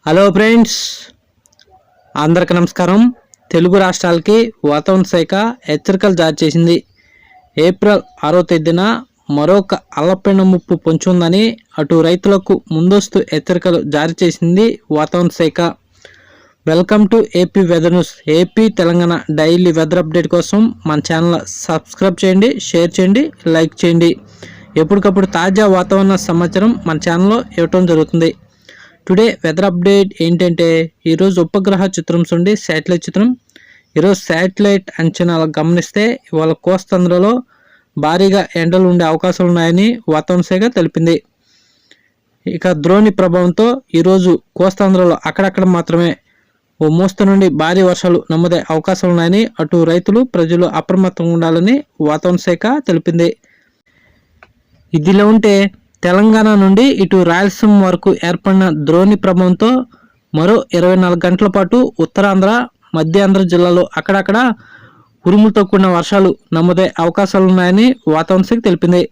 Hello friends, అందరికి నమస్కారం. తెలుగు రాష్ట్రాలకి వాతావరణ శాఖ హెచ్చరికలు జారీ చేసింది. ఏప్రిల్ 6వ తేదీన మరొక అల్లపెండ ముప్పు పొంచి ఉందని అటు రైతులకు ముందస్తు హెచ్చరికలు జారీ చేసింది వాతావరణ శాఖ. Welcome to AP weather news. AP Telangana daily weather update కోసం మన ఛానల్ సబ్స్క్రైబ్ చేయండి, షేర్ చేయండి, లైక్ చేయండి. ఎప్పటికప్పుడు తాజా వాతావరణ సమాచారం మన ఛానల్లో ఇవ్వటం జరుగుతుంది. టుడే వెదర్ అప్డేట్ ఏంటంటే, ఈరోజు ఉపగ్రహ చిత్రం చూడండి, శాటిలైట్ చిత్రం. ఈరోజు శాటిలైట్ అంచనాలు గమనిస్తే ఇవాళ కోస్తాంధ్రలో భారీగా ఎండలు ఉండే అవకాశాలు ఉన్నాయని వాతావరణ శాఖ తెలిపింది. ఇక ద్రోణి ప్రభావంతో ఈరోజు కోస్తాంధ్రలో అక్కడక్కడ మాత్రమే ఓ మోస్తరు నుండి భారీ వర్షాలు నమోదే అవకాశాలు ఉన్నాయని అటు రైతులు ప్రజలు అప్రమత్తంగా ఉండాలని వాతావరణ శాఖ తెలిపింది. ఇదిలో ఉంటే తెలంగాణ నుండి ఇటు రాయలసీమ వరకు ఏర్పడిన ద్రోణి ప్రభావంతో మరో 24 గంటల పాటు ఉత్తరాంధ్ర, మధ్యాంధ్ర జిల్లాలో అక్కడక్కడ ఉరుములతో కూడిన వర్షాలు నమోదే అవకాశాలు ఉన్నాయని వాతావరణ శాఖ తెలిపింది.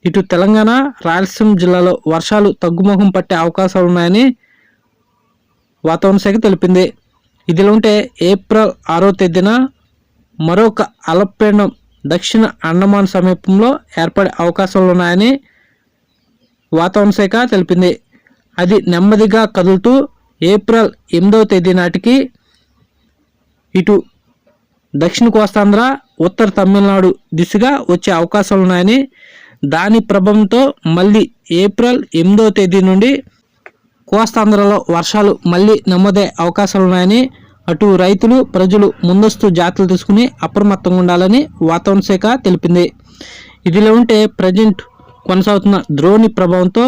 ఇటు తెలంగాణ, రాయలసీమ జిల్లాలో వర్షాలు తగ్గుముఖం పట్టే అవకాశాలు ఉన్నాయని వాతావరణ శాఖ తెలిపింది. ఇదిలో ఉంటే ఏప్రిల్ 6వ తేదీన మరొక అల్పపీడనం దక్షిణ అండమాన్ సమీపంలో ఏర్పడే అవకాశాలు ఉన్నాయని వాతావరణ శాఖ తెలిపింది. అది నెమ్మదిగా కదులుతూ ఏప్రిల్ 8వ తేదీ నాటికి ఇటు దక్షిణ కోస్తాంధ్ర, ఉత్తర తమిళనాడు దిశగా వచ్చే అవకాశాలు ఉన్నాయని, దాని ప్రభావంతో మళ్ళీ ఏప్రిల్ 8వ తేదీ నుండి కోస్తాంధ్రలో వర్షాలు మళ్ళీ నమోదే అవకాశాలు ఉన్నాయని అటు రైతులు ప్రజలు ముందస్తు జాగ్రత్తలు తీసుకుని అప్రమత్తంగా ఉండాలని వాతావరణ శాఖ తెలిపింది. ఇదిలో ఉంటే ప్రజెంట్ కొనసాగుతున్న ద్రోణి ప్రభావంతో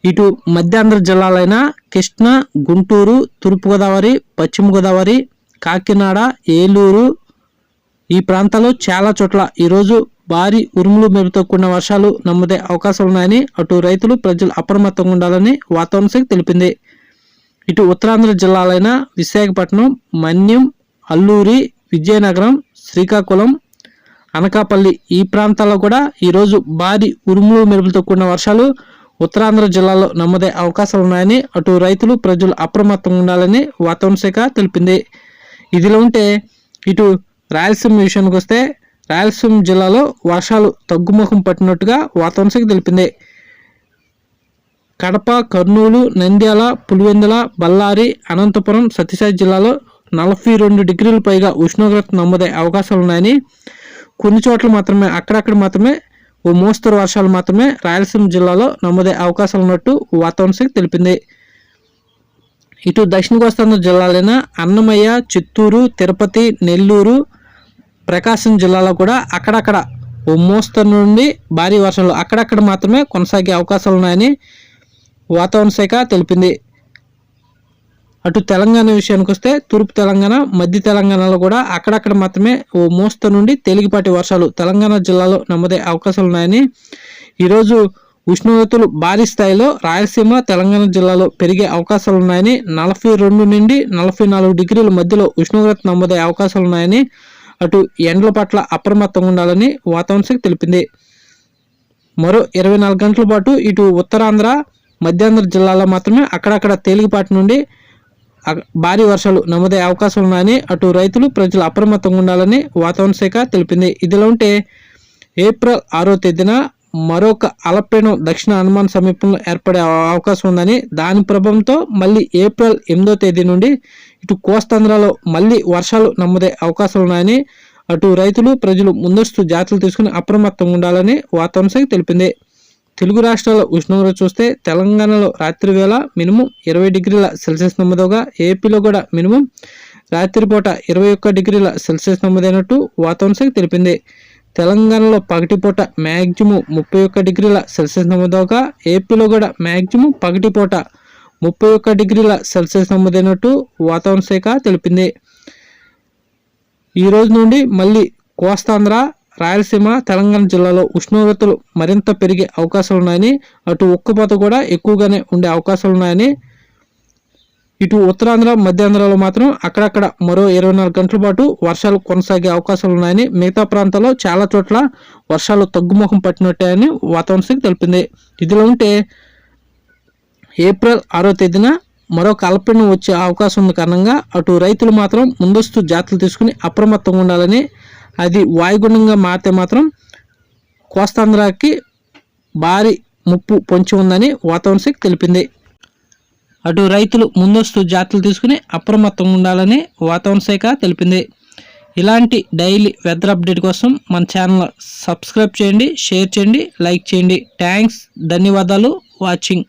ఇటు మధ్యాంధ్ర జిల్లాలైన కృష్ణా, గుంటూరు, తూర్పుగోదావరి, పశ్చిమ గోదావరి, కాకినాడ, ఏలూరు ఈ ప్రాంతాల్లో చాలా చోట్ల ఈరోజు భారీ ఉరుములు మెరుపుతో కూడిన వర్షాలు నమోదే అవకాశాలు ఉన్నాయని అటు రైతులు ప్రజలు అప్రమత్తంగా ఉండాలని వాతావరణ శాఖ తెలిపింది. ఇటు ఉత్తరాంధ్ర జిల్లాలైన విశాఖపట్నం, మన్యం, అల్లూరి, విజయనగరం, శ్రీకాకుళం, అనకాపల్లి ఈ ప్రాంతాల్లో కూడా ఈరోజు భారీ ఉరుములు మెరుపులతో కూడిన వర్షాలు ఉత్తరాంధ్ర జిల్లాలో నమోదే అవకాశాలు ఉన్నాయని అటు రైతులు ప్రజలు అప్రమత్తంగా ఉండాలని వాతావరణ శాఖ తెలిపింది. ఇదిలో ఉంటే ఇటు రాయలసీమ విషయానికి వస్తే రాయలసీమ జిల్లాలో వర్షాలు తగ్గుముఖం పట్టినట్టుగా వాతావరణ శాఖ తెలిపింది. కడప, కర్నూలు, నంద్యాల, పులివెందుల, బళ్ళారి, అనంతపురం, సత్యసాయి జిల్లాలో 42 డిగ్రీలు పైగా ఉష్ణోగ్రత నమోదే అవకాశాలు ఉన్నాయని, కొన్ని చోట్ల మాత్రమే అక్కడక్కడ మాత్రమే ఓ మోస్తరు వర్షాలు మాత్రమే రాయలసీమ జిల్లాలో నమోదే అవకాశాలు ఉన్నట్టు వాతావరణ శాఖ తెలిపింది. ఇటు దక్షిణ కోస్తాంధ్ర జిల్లాలైన అన్నమయ్య, చిత్తూరు, తిరుపతి, నెల్లూరు, ప్రకాశం జిల్లాలో కూడా అక్కడక్కడ ఓ మోస్తరు నుండి భారీ వర్షాలు అక్కడక్కడ మాత్రమే కొనసాగే అవకాశాలు ఉన్నాయని వాతావరణ శాఖ తెలిపింది. అటు తెలంగాణ విషయానికి వస్తే తూర్పు తెలంగాణ, మధ్య తెలంగాణలో కూడా అక్కడక్కడ మాత్రమే ఓ మోస్తరు నుండి తేలికపాటి వర్షాలు తెలంగాణ జిల్లాలో నమోదే అవకాశాలు ఉన్నాయని, ఈరోజు ఉష్ణోగ్రతలు భారీ స్థాయిలో రాయలసీమ, తెలంగాణ జిల్లాలో పెరిగే అవకాశాలు ఉన్నాయని, 42 నుండి 44 డిగ్రీల మధ్యలో ఉష్ణోగ్రత నమోదే అవకాశాలు ఉన్నాయని అటు ఎండల పట్ల అప్రమత్తంగా ఉండాలని వాతావరణ శాఖ తెలిపింది. మరో 24 గంటల పాటు ఇటు ఉత్తరాంధ్ర, మధ్యాంధ్ర జిల్లాలో మాత్రమే అక్కడక్కడ తేలికపాటి నుండి భారీ వర్షాలు నమోదే అవకాశాలు ఉన్నాయని అటు రైతులు ప్రజలు అప్రమత్తంగా ఉండాలని వాతావరణ శాఖ తెలిపింది. ఇదిలో ఉంటే ఏప్రిల్ 6వ తేదీన మరొక అల్పపీడనం దక్షిణ అండమాన్ సమీపంలో ఏర్పడే అవకాశం ఉందని, దాని ప్రభావంతో మళ్ళీ ఏప్రిల్ 8వ తేదీ నుండి ఇటు కోస్తాంధ్రలో మళ్ళీ వర్షాలు నమోదే అవకాశాలు ఉన్నాయని అటు రైతులు ప్రజలు ముందస్తు జాగ్రత్తలు తీసుకుని అప్రమత్తంగా ఉండాలని వాతావరణ శాఖ తెలిపింది. తెలుగు రాష్ట్రాల ఉష్ణోగ్రత చూస్తే తెలంగాణలో రాత్రి వేళ మినిమం 20 డిగ్రీల సెల్సియస్ నమోదవగా, ఏపీలో కూడా మినిమం రాత్రిపూట 21 డిగ్రీల సెల్సియస్ నమోదైనట్టు వాతావరణ శాఖ తెలిపింది. తెలంగాణలో పగటిపూట మ్యాక్సిమం 31 డిగ్రీల సెల్సియస్ నమోదవగా, ఏపీలో కూడా మ్యాక్సిమం పగటిపూట 31 డిగ్రీల సెల్సియస్ నమోదైనట్టు వాతావరణ శాఖ తెలిపింది. ఈ రోజు నుండి మళ్ళీ కోస్తాంధ్ర, రాయలసీమ, తెలంగాణ జిల్లాలో ఉష్ణోగ్రతలు మరింత పెరిగే అవకాశాలు ఉన్నాయని, అటు ఉక్కపోత కూడా ఎక్కువగానే ఉండే అవకాశాలు ఉన్నాయని, ఇటు ఉత్తరాంధ్ర, మధ్యాంధ్రలో మాత్రం అక్కడక్కడ మరో 24 గంటల పాటు వర్షాలు కొనసాగే అవకాశాలు ఉన్నాయని, మిగతా ప్రాంతాల్లో చాలా చోట్ల వర్షాలు తగ్గుముఖం పట్టినట్టే అని వాతావరణ శాఖ తెలిపింది. ఇదిలో ఉంటే ఏప్రిల్ 6వ తేదీన మరొక అల్పపీడనం వచ్చే అవకాశం ఉన్న కారణంగా అటు రైతులు మాత్రం ముందస్తు జాగ్రత్తలు తీసుకుని అప్రమత్తంగా ఉండాలని, అది వాయుగుండంగా మారితే మాత్రం కోస్తాంధ్రకి భారీ ముప్పు పొంచి ఉందని వాతావరణ శాఖ తెలిపింది. అటు రైతులు ముందస్తు జాగ్రత్తలు తీసుకుని అప్రమత్తంగా ఉండాలని వాతావరణ శాఖ తెలిపింది. ఇలాంటి డైలీ వెదర్ అప్డేట్ కోసం మన ఛానల్ సబ్స్క్రైబ్ చేయండి, షేర్ చేయండి, లైక్ చేయండి. థ్యాంక్స్, ధన్యవాదాలు వాచింగ్.